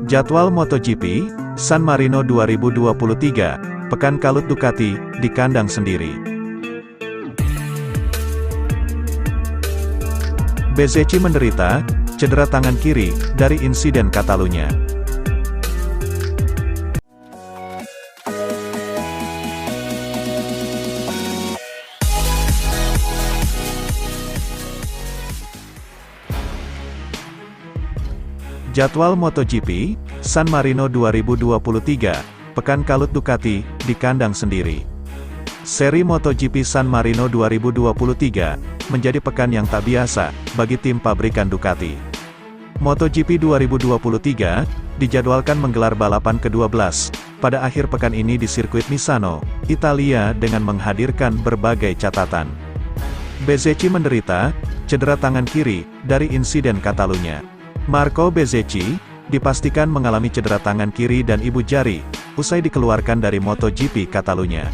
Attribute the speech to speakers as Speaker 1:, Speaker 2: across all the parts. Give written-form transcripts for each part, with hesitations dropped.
Speaker 1: Jadwal MotoGP San Marino 2023, Pekan Kalut Ducati, di kandang sendiri. Bezzecchi menderita cedera tangan kiri dari insiden Catalunya. Jadwal MotoGP San Marino 2023, Pekan Kalut Ducati, di kandang sendiri. Seri MotoGP San Marino 2023 menjadi pekan yang tak biasa bagi tim pabrikan Ducati. MotoGP 2023 dijadwalkan menggelar balapan ke-12 pada akhir pekan ini di sirkuit Misano, Italia dengan menghadirkan berbagai catatan. Bezzecchi menderita cedera tangan kiri dari insiden Catalunya. Marco Bezzecchi dipastikan mengalami cedera tangan kiri dan ibu jari usai dikeluarkan dari MotoGP Catalunya.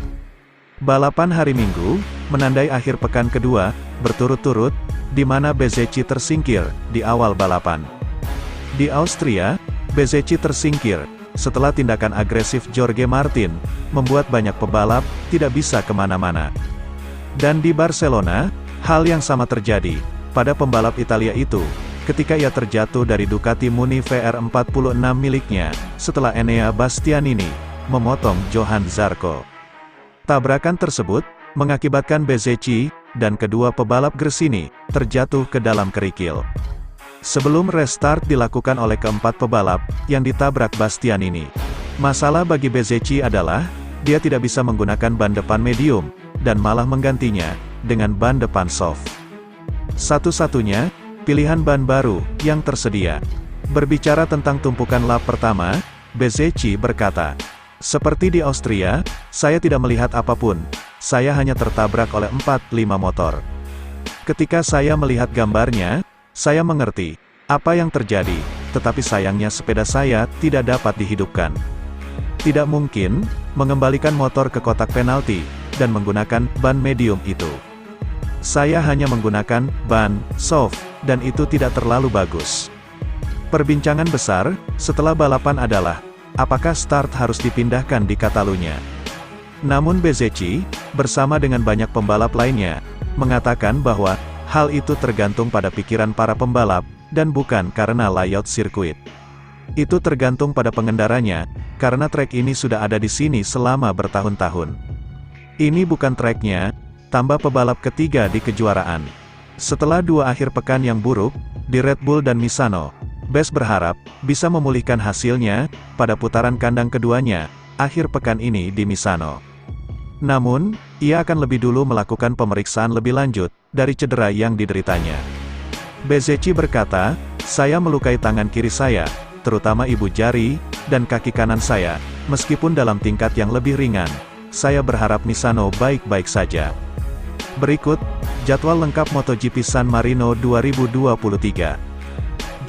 Speaker 1: Balapan hari Minggu menandai akhir pekan kedua berturut-turut di mana Bezzecchi tersingkir di awal balapan. Di Austria, Bezzecchi tersingkir setelah tindakan agresif Jorge Martin membuat banyak pebalap tidak bisa kemana-mana. Dan di Barcelona, hal yang sama terjadi pada pembalap Italia itu ketika ia terjatuh dari Ducati Muni VR46 miliknya, setelah Enea Bastianini memotong Johann Zarco. Tabrakan tersebut mengakibatkan Bezzecchi dan kedua pebalap Gresini terjatuh ke dalam kerikil. Sebelum restart dilakukan oleh keempat pebalap yang ditabrak Bastianini. Masalah bagi Bezzecchi adalah dia tidak bisa menggunakan ban depan medium dan malah menggantinya dengan ban depan soft. Satu-satunya pilihan ban baru yang tersedia. Berbicara tentang tumpukan lap pertama, Bezzecchi berkata, "Seperti di Austria, saya tidak melihat apapun. Saya hanya tertabrak oleh 4-5 motor. Ketika saya melihat gambarnya, saya mengerti apa yang terjadi, tetapi sayangnya sepeda saya tidak dapat dihidupkan. Tidak mungkin mengembalikan motor ke kotak penalti dan menggunakan ban medium itu. Saya hanya menggunakan ban soft, dan itu tidak terlalu bagus." Perbincangan besar setelah balapan adalah, apakah start harus dipindahkan di Catalunya? Namun Bezzecchi, bersama dengan banyak pembalap lainnya, mengatakan bahwa hal itu tergantung pada pikiran para pembalap, dan bukan karena layout sirkuit. Itu tergantung pada pengendaranya, karena trek ini sudah ada di sini selama bertahun-tahun. Ini bukan treknya, tambah pebalap ketiga di kejuaraan. Setelah 2 akhir pekan yang buruk, di Red Bull dan Misano, Bess berharap bisa memulihkan hasilnya pada putaran kandang keduanya, akhir pekan ini di Misano. Namun, ia akan lebih dulu melakukan pemeriksaan lebih lanjut dari cedera yang dideritanya. Bezzecchi berkata, "Saya melukai tangan kiri saya, terutama ibu jari, dan kaki kanan saya, meskipun dalam tingkat yang lebih ringan. Saya berharap Misano baik-baik saja." Berikut, jadwal lengkap MotoGP San Marino 2023.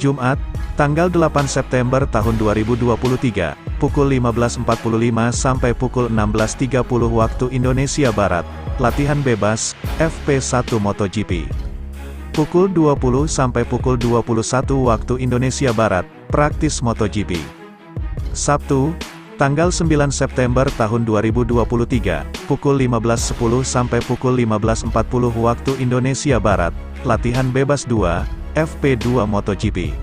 Speaker 1: Jumat, tanggal 8 September tahun 2023, pukul 15.45 sampai pukul 16.30 waktu Indonesia Barat, latihan bebas, FP1 MotoGP. Pukul 20 sampai pukul 21 waktu Indonesia Barat, praktis MotoGP. Sabtu, tanggal 9 September tahun 2023, pukul 15.10 sampai pukul 15.40 waktu Indonesia Barat, latihan bebas 2, FP2 MotoGP.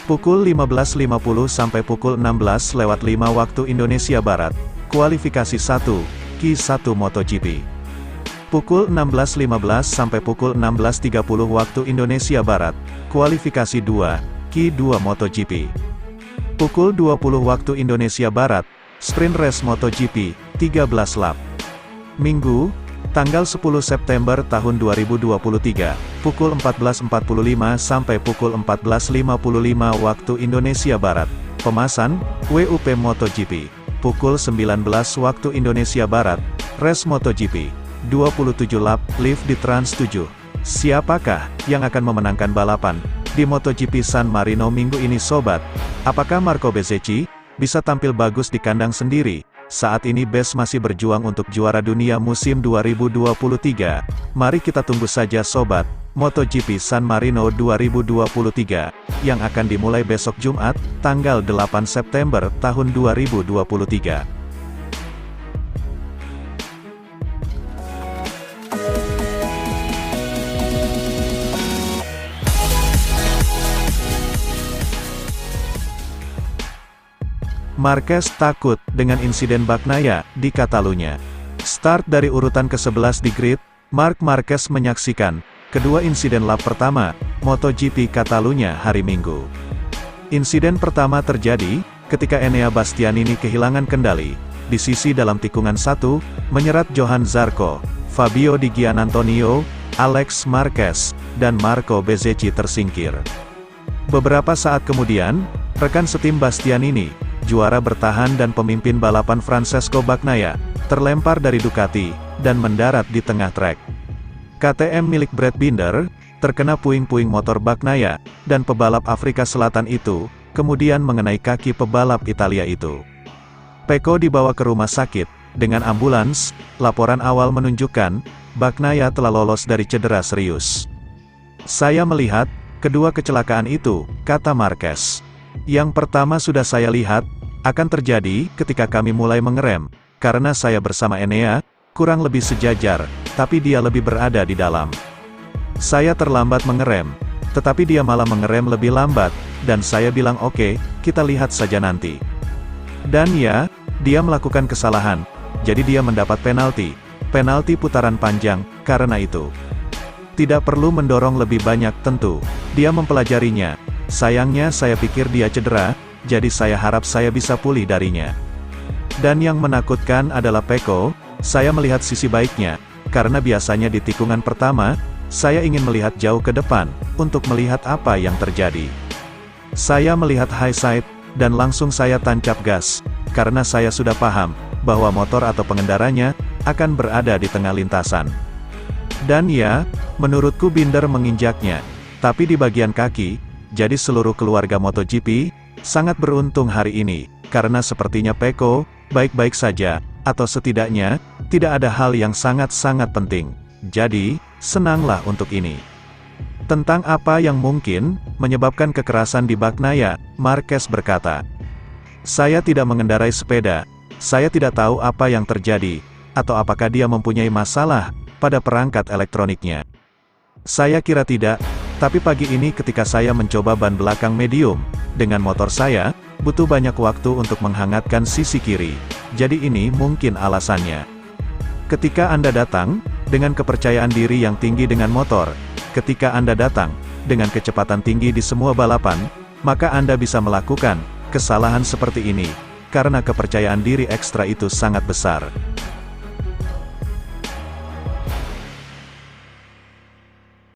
Speaker 1: Pukul 15.50 sampai pukul 16:05 waktu Indonesia Barat, kualifikasi 1, Q1 MotoGP. Pukul 16.15 sampai pukul 16.30 waktu Indonesia Barat, kualifikasi 2, Q2 MotoGP. Pukul 20 waktu Indonesia Barat, sprint race MotoGP, 13 lap. Minggu, tanggal 10 September tahun 2023, pukul 14.45 sampai pukul 14.55 waktu Indonesia Barat, pemasan, WUP MotoGP. Pukul 19 waktu Indonesia Barat, race MotoGP, 27 lap, live di Trans 7. Siapakah yang akan memenangkan balapan di MotoGP San Marino minggu ini sobat? Apakah Marco Bezzecchi bisa tampil bagus di kandang sendiri? Saat ini Bess masih berjuang untuk juara dunia musim 2023. Mari kita tunggu saja sobat. MotoGP San Marino 2023, yang akan dimulai besok Jumat, tanggal 8 September tahun 2023. Marquez takut dengan insiden Bagnaia di Catalunya. Start dari urutan ke-11 di grid, Marc Marquez menyaksikan kedua insiden lap pertama MotoGP Catalunya hari Minggu. Insiden pertama terjadi ketika Enea Bastianini kehilangan kendali di sisi dalam tikungan 1, menyerat Johann Zarco, Fabio Di Giannantonio, Alex Marquez, dan Marco Bezzecchi tersingkir. Beberapa saat kemudian, rekan setim Bastianini, juara bertahan dan pemimpin balapan Francesco Bagnaia, terlempar dari Ducati dan mendarat di tengah trek. KTM milik Brad Binder terkena puing-puing motor Bagnaia, dan pebalap Afrika Selatan itu kemudian mengenai kaki pebalap Italia itu. Pecco dibawa ke rumah sakit dengan ambulans. Laporan awal menunjukkan Bagnaia telah lolos dari cedera serius. "Saya melihat kedua kecelakaan itu," kata Marquez. "Yang pertama sudah saya lihat akan terjadi ketika kami mulai mengerem, karena saya bersama Enea kurang lebih sejajar, tapi dia lebih berada di dalam. Saya terlambat mengerem, tetapi dia malah mengerem lebih lambat, dan saya bilang oke, kita lihat saja nanti. Dan ya, dia melakukan kesalahan, jadi dia mendapat penalti putaran panjang, karena itu. Tidak perlu mendorong lebih banyak tentu, dia mempelajarinya. Sayangnya saya pikir dia cedera, jadi saya harap saya bisa pulih darinya. Dan yang menakutkan adalah Pecco, saya melihat sisi baiknya, karena biasanya di tikungan pertama, saya ingin melihat jauh ke depan, untuk melihat apa yang terjadi. Saya melihat high side, dan langsung saya tancap gas, karena saya sudah paham, bahwa motor atau pengendaranya, akan berada di tengah lintasan. Dan ya, menurutku Binder menginjaknya, tapi di bagian kaki, jadi seluruh keluarga MotoGP, sangat beruntung hari ini, karena sepertinya Pecco, baik-baik saja, atau setidaknya, tidak ada hal yang sangat-sangat penting. Jadi, senanglah untuk ini." Tentang apa yang mungkin menyebabkan kekerasan di Bagnaia, Marquez berkata, "Saya tidak mengendarai sepeda, saya tidak tahu apa yang terjadi, atau apakah dia mempunyai masalah pada perangkat elektroniknya. Saya kira tidak, tapi pagi ini ketika saya mencoba ban belakang medium, dengan motor saya, butuh banyak waktu untuk menghangatkan sisi kiri, jadi ini mungkin alasannya. Ketika Anda datang, dengan kepercayaan diri yang tinggi dengan motor, ketika Anda datang, dengan kecepatan tinggi di semua balapan, maka Anda bisa melakukan kesalahan seperti ini, karena kepercayaan diri ekstra itu sangat besar.